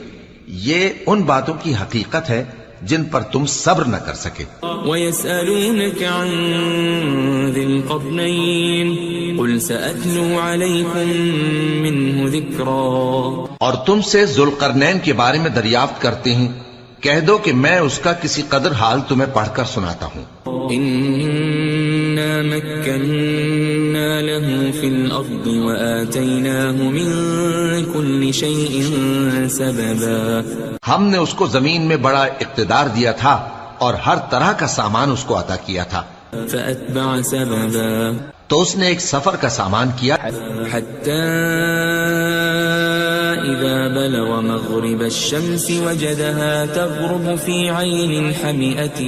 یہ ان باتوں کی حقیقت ہے جن پر تم صبر نہ کر سکے. وَيَسْأَلُونَكَ عَنْ ذِي الْقَرْنَيْنِ قُلْ سَأَتْلُو عَلَيْكُمْ مِنْهُ ذِكْرًا. اور تم سے ذوالقرنین کے بارے میں دریافت کرتے ہیں، کہہ دو کہ میں اس کا کسی قدر حال تمہیں پڑھ کر سناتا ہوں. إِنَّا مَكَّنَّا لَهُ فِي الْأَرْضِ وَآتَيْنَاهُ مِنْ كُلِّ شَيْءٍ سَبَبًا. ہم نے اس کو زمین میں بڑا اقتدار دیا تھا اور ہر طرح کا سامان اس کو عطا کیا تھا. فَأَتْبَعَ سَبَبًا. تو اس نے ایک سفر کا سامان کیا حَتَّى إِذَا بَلَغَ مَغْرِبَ الشَّمْسِ وَجَدَهَا تَغْرُبُ فِي عَيْنٍ حَمِئَةٍ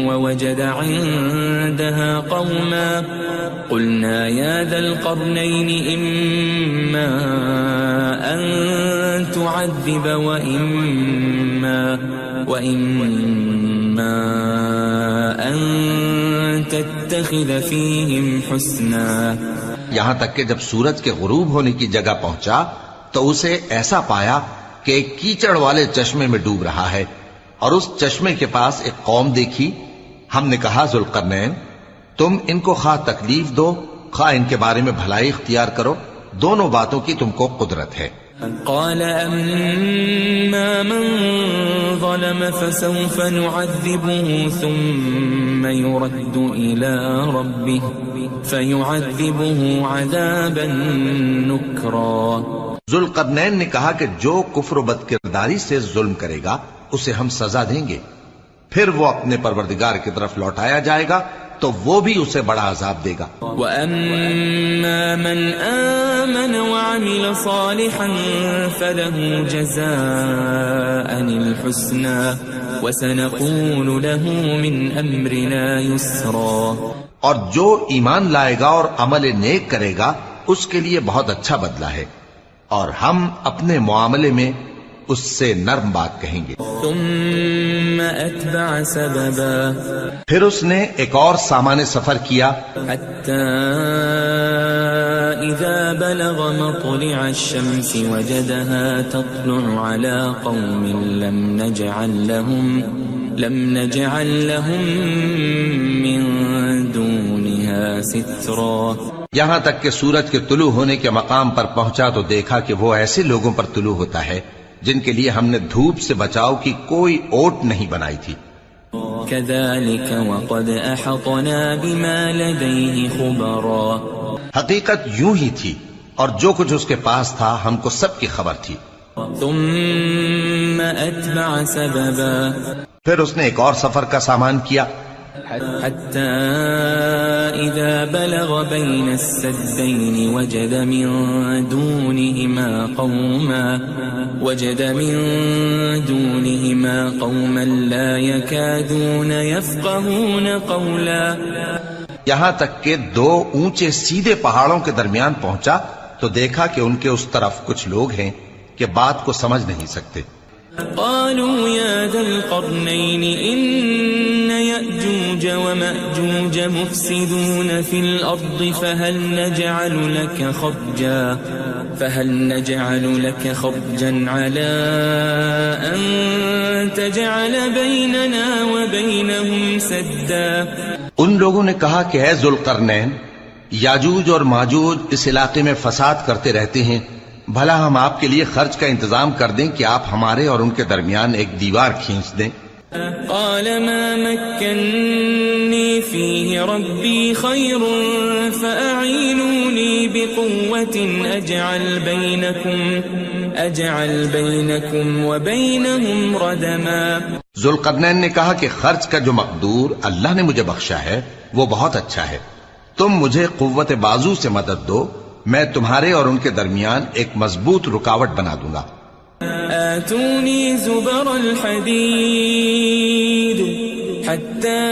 وَوَجَدَ عِندَهَا قَوْمًا قُلْنَا يَا ذَا الْقَرْنَيْنِ إِمَّا أَن تُعَذِّبَ وَإِمَّا أَن تَتَّخِذَ فِيهِمْ حُسْنًا. یہاں تک کہ جب سورج کے غروب ہونے کی جگہ پہنچا تو اسے ایسا پایا کہ ایک کیچڑ والے چشمے میں ڈوب رہا ہے اور اس چشمے کے پاس ایک قوم دیکھی. ہم نے کہا ذوالقرنین تم ان کو خواہ تکلیف دو خواہ ان کے بارے میں بھلائی اختیار کرو، دونوں باتوں کی تم کو قدرت ہے. قال أما من ظلم فسوف نعذبه ثم يرد إلى ربه فيعذبه عذابا نكرا. ذوالقرنین نے کہا کہ جو کفر و بد کرداری سے ظلم کرے گا اسے ہم سزا دیں گے، پھر وہ اپنے پروردگار کی طرف لوٹایا جائے گا تو وہ بھی اسے بڑا عذاب دے گا۔ وَأَمَّا مَنْ آمَنَ وَعَمِلَ صَالِحًا فَلَهُ جَزَاءً الْحُسْنَى وَسَنَقُولُ لَهُ مِنْ أَمْرِنَا يُسْرًا، اور جو ایمان لائے گا اور عمل نیک کرے گا اس کے لیے بہت اچھا بدلہ ہے، اور ہم اپنے معاملے میں اس سے نرم بات کہیں گے۔ ثُمَّ أَتْبَعَ سَبَبًا، پھر اس نے ایک اور سامان سفر کیا حَتَّى إِذَا بَلَغَ مَطْلِعَ الشَّمْسِ وَجَدَهَا تَطْلُعُ عَلَى قَوْمٍ لَمْ نَجْعَلْ لَهُم مِّن دُونِهَا سِتْرًا، یہاں تک کہ سورج کے طلوع ہونے کے مقام پر پہنچا تو دیکھا کہ وہ ایسے لوگوں پر طلوع ہوتا ہے جن کے لیے ہم نے دھوپ سے بچاؤ کی کوئی اوٹ نہیں بنائی تھی۔ كَذَلِكَ وَقَدْ أَحَطْنَا بِمَا لَدَيْهِ خُبَرًا، حقیقت یوں ہی تھی اور جو کچھ اس کے پاس تھا ہم کو سب کی خبر تھی۔ ثُمَّ أَتْبَعَ سَبَبًا، پھر اس نے ایک اور سفر کا سامان کیا حَتَّى إِذَا بَلَغَ بَيْنَ السَّدَّيْنِ وَجَدَ مِن دُونِهِمَا قَوْمًا لَا يَكَادُونَ يَفْقَهُونَ قَوْلًا، یہاں تک کہ دو اونچے سیدھے پہاڑوں کے درمیان پہنچا تو دیکھا کہ ان کے اس طرف کچھ لوگ ہیں کہ بات کو سمجھ نہیں سکتے۔ قالوا يا ذا القرنين إن يأجوج ومأجوج مفسدون في الأرض فهل نجعل لك خرجا على أن تجعل بيننا وبينهم سدا۔ ان لوگوں نے کہا کہ اے ذوالقرنین، یاجوج اور ماجوج اس علاقے میں فساد کرتے رہتے ہیں، بھلا ہم آپ کے لیے خرچ کا انتظام کر دیں کہ آپ ہمارے اور ان کے درمیان ایک دیوار کھینچ دیں۔ قال ما مكنني فيه ربي خير فأعينوني بقوة أجعل بينكم وبينهم ردما۔ ذوالقرنین نے کہا کہ خرچ کا جو مقدور اللہ نے مجھے بخشا ہے وہ بہت اچھا ہے، تم مجھے قوت بازو سے مدد دو، میں تمہارے اور ان کے درمیان ایک مضبوط رکاوٹ بنا دوں گا۔ آتوني زبر الحديد حتى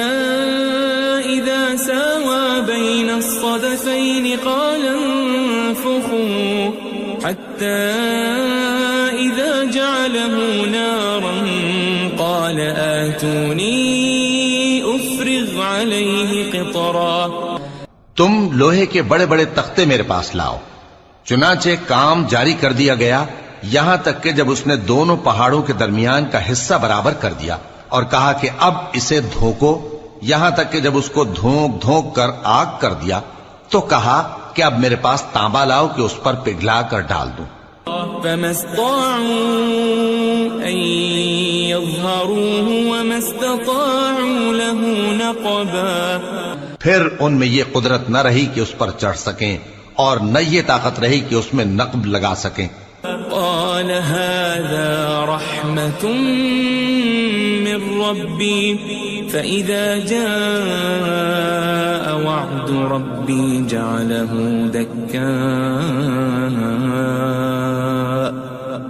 إذا ساوى بين الصدفين قال انفخوا حتى إذا جعله نارا قال آتوني أفرغ عليه قطرا۔ تم لوہے کے بڑے بڑے تختے میرے پاس لاؤ۔ چنانچہ کام جاری کر دیا گیا یہاں تک کہ جب اس نے دونوں پہاڑوں کے درمیان کا حصہ برابر کر دیا اور کہا کہ اب اسے دھوکو، یہاں تک کہ جب اس کو دھونک دھونک کر آگ کر دیا تو کہا کہ اب میرے پاس تانبا لاؤ کہ اس پر پگھلا کر ڈال دوں۔ فما استطاعوا أن يظهروه وما استطاعوا له نقبا، پھر ان میں یہ قدرت نہ رہی کہ اس پر چڑھ سکیں اور نہ یہ طاقت رہی کہ اس میں نقب لگا سکیں۔ قال هذا رحمة من ربي فإذا جاء وعد ربي جعله دكاء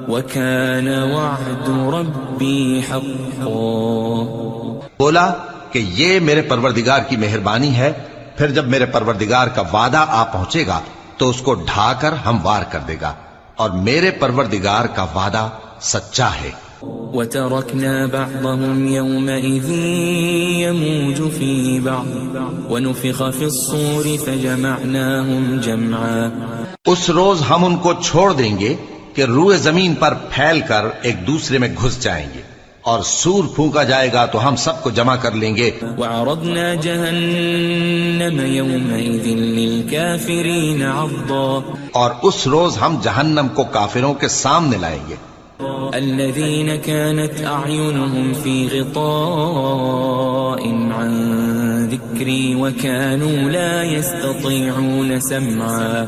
وكان وعد ربي حقا۔ بولا کہ یہ میرے پروردگار کی مہربانی ہے، پھر جب میرے پروردگار کا وعدہ آ پہنچے گا تو اس کو ڈھا کر ہموار کر دے گا، اور میرے پروردگار کا وعدہ سچا ہے۔ وَتَرَكْنَا بَعْضَهُمْ يَوْمَئِذٍ يَمُوجُ فِي بَعْضٍ وَنُفِخَ فِي الصُّورِ فَجَمَعْنَاهُمْ جَمْعًا۔ اس روز ہم ان کو چھوڑ دیں گے کہ روئے زمین پر پھیل کر ایک دوسرے میں گھس جائیں گے، اور سور پھونکا جائے گا تو ہم سب کو جمع کر لیں گے۔ وَعَرَضْنَا جَهَنَّمَ يَوْمَئِذٍ لِلْكَافِرِينَ عَرْضًا۔ اور اس روز ہم جہنم کو کافروں کے سامنے لائیں گے۔ الَّذِينَ كَانَتْ أَعْيُنُهُمْ فِي غِطَاءٍ عَنْ ذِكْرِي وَكَانُوا لَا يَسْتَطِيعُونَ سَمْعًا۔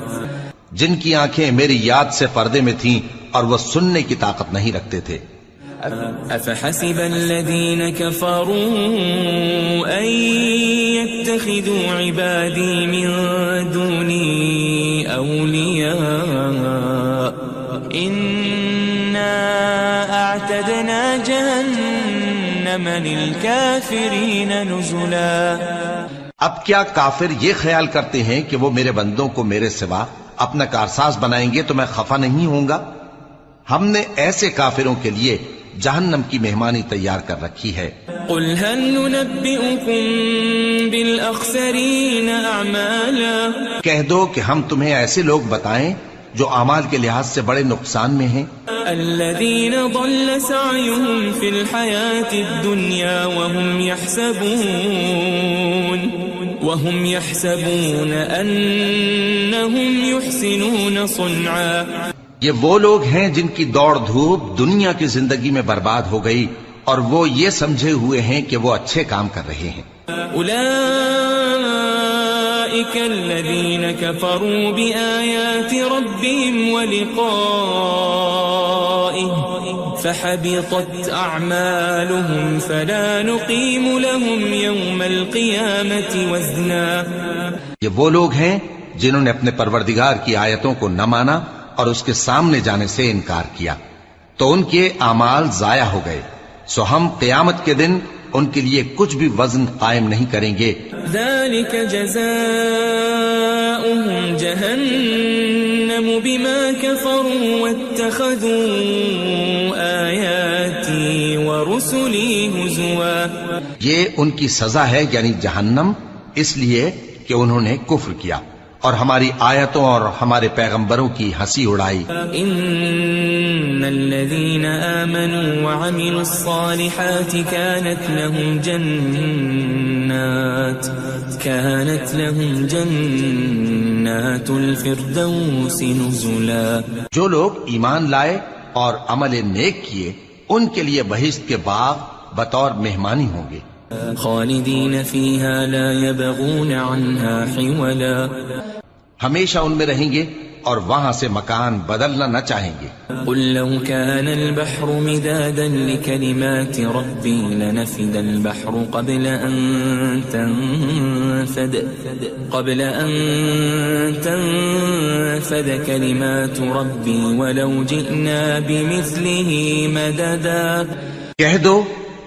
جن کی آنکھیں میری یاد سے پردے میں تھیں اور وہ سننے کی طاقت نہیں رکھتے تھے۔ أفحسب الذين كفروا أن يتخذوا عبادي من دوني أولياء إنا أعتدنا جهنم للكافرين نزلا۔ اب کیا کافر یہ خیال کرتے ہیں کہ وہ میرے بندوں کو میرے سوا اپنا کارساز بنائیں گے تو میں خفا نہیں ہوں گا؟ ہم نے ایسے کافروں کے لیے جہنم کی مہمانی تیار کر رکھی ہے۔ قل هل ننبئكم بالأخسرين أعمالا، کہہ دو کہ ہم تمہیں ایسے لوگ بتائیں جو اعمال کے لحاظ سے بڑے نقصان میں ہیں۔ الذين ضل سعيهم في الحياة الدنيا وهم يحسبون أنهم يحسنون صنعا، یہ وہ لوگ ہیں جن کی دوڑ دھوپ دنیا کی زندگی میں برباد ہو گئی اور وہ یہ سمجھے ہوئے ہیں کہ وہ اچھے کام کر رہے ہیں۔ أولئك الذين كفروا بآيات ربهم ولقائه فحبطت أعمالهم فلا نقيم لهم يوم القيامة وزنا۔ یہ وہ لوگ ہیں جنہوں نے اپنے پروردگار کی آیتوں کو نہ مانا اور اس کے سامنے جانے سے انکار کیا تو ان کے اعمال ضائع ہو گئے، سو ہم قیامت کے دن ان کے لیے کچھ بھی وزن قائم نہیں کریں گے۔ ذلك جزاؤهم جهنم بما كفروا واتخذوا آياتي ورسلي هزوا، یہ ان کی سزا ہے یعنی جہنم، اس لیے کہ انہوں نے کفر کیا اور ہماری آیتوں اور ہمارے پیغمبروں کی ہنسی اڑائی۔ ان الذين آمنوا وعملوا الصالحات كانت لهم جنات الفردوس نزلا، جو لوگ ایمان لائے اور عمل نیک کیے ان کے لیے بہشت کے باغ بطور مہمانی ہوں گے۔ خالدین فیہا لا یبغون عنہا حولا، ہمیشہ ان میں رہیں گے اور وہاں سے مکان بدلنا نہ چاہیں گے۔ قل لو كان البحر مدادا لكلمات ربي لنفد البحر قبل أن تنفد كلمات ربي ولو جئنا بمثله مددا۔ کہہ دو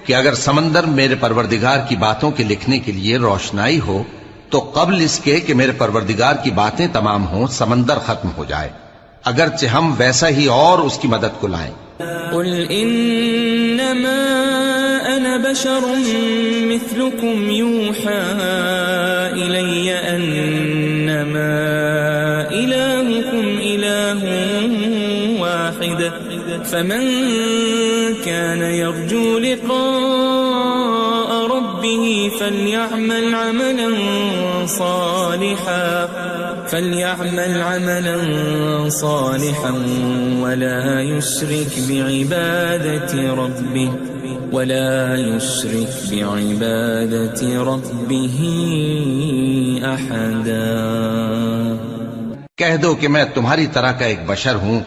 کہ اگر سمندر میرے پروردگار کی باتوں کے لکھنے کے لیے روشنائی ہو تو قبل اس کے کہ میرے پروردگار کی باتیں تمام ہوں سمندر ختم ہو جائے، اگرچہ ہم ویسا ہی اور اس کی مدد کو لائیں۔ قل انما انا بشر مثلكم يوحى الي انما الهكم اله واحد فمن كان يرجو لقاء ربه فليعمل عملا صالحا ولا يشرك بعبادة ربه أحدا۔ کہہ دو کہ میں تمہاری طرح کا ایک بشر ہوں،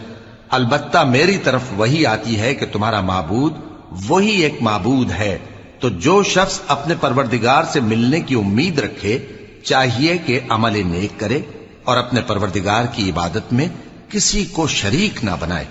البتہ میری طرف وہی آتی ہے کہ تمہارا معبود وہی ایک معبود ہے، تو جو شخص اپنے پروردگار سے ملنے کی امید رکھے چاہیے کہ عمل نیک کرے اور اپنے پروردگار کی عبادت میں کسی کو شریک نہ بنائے۔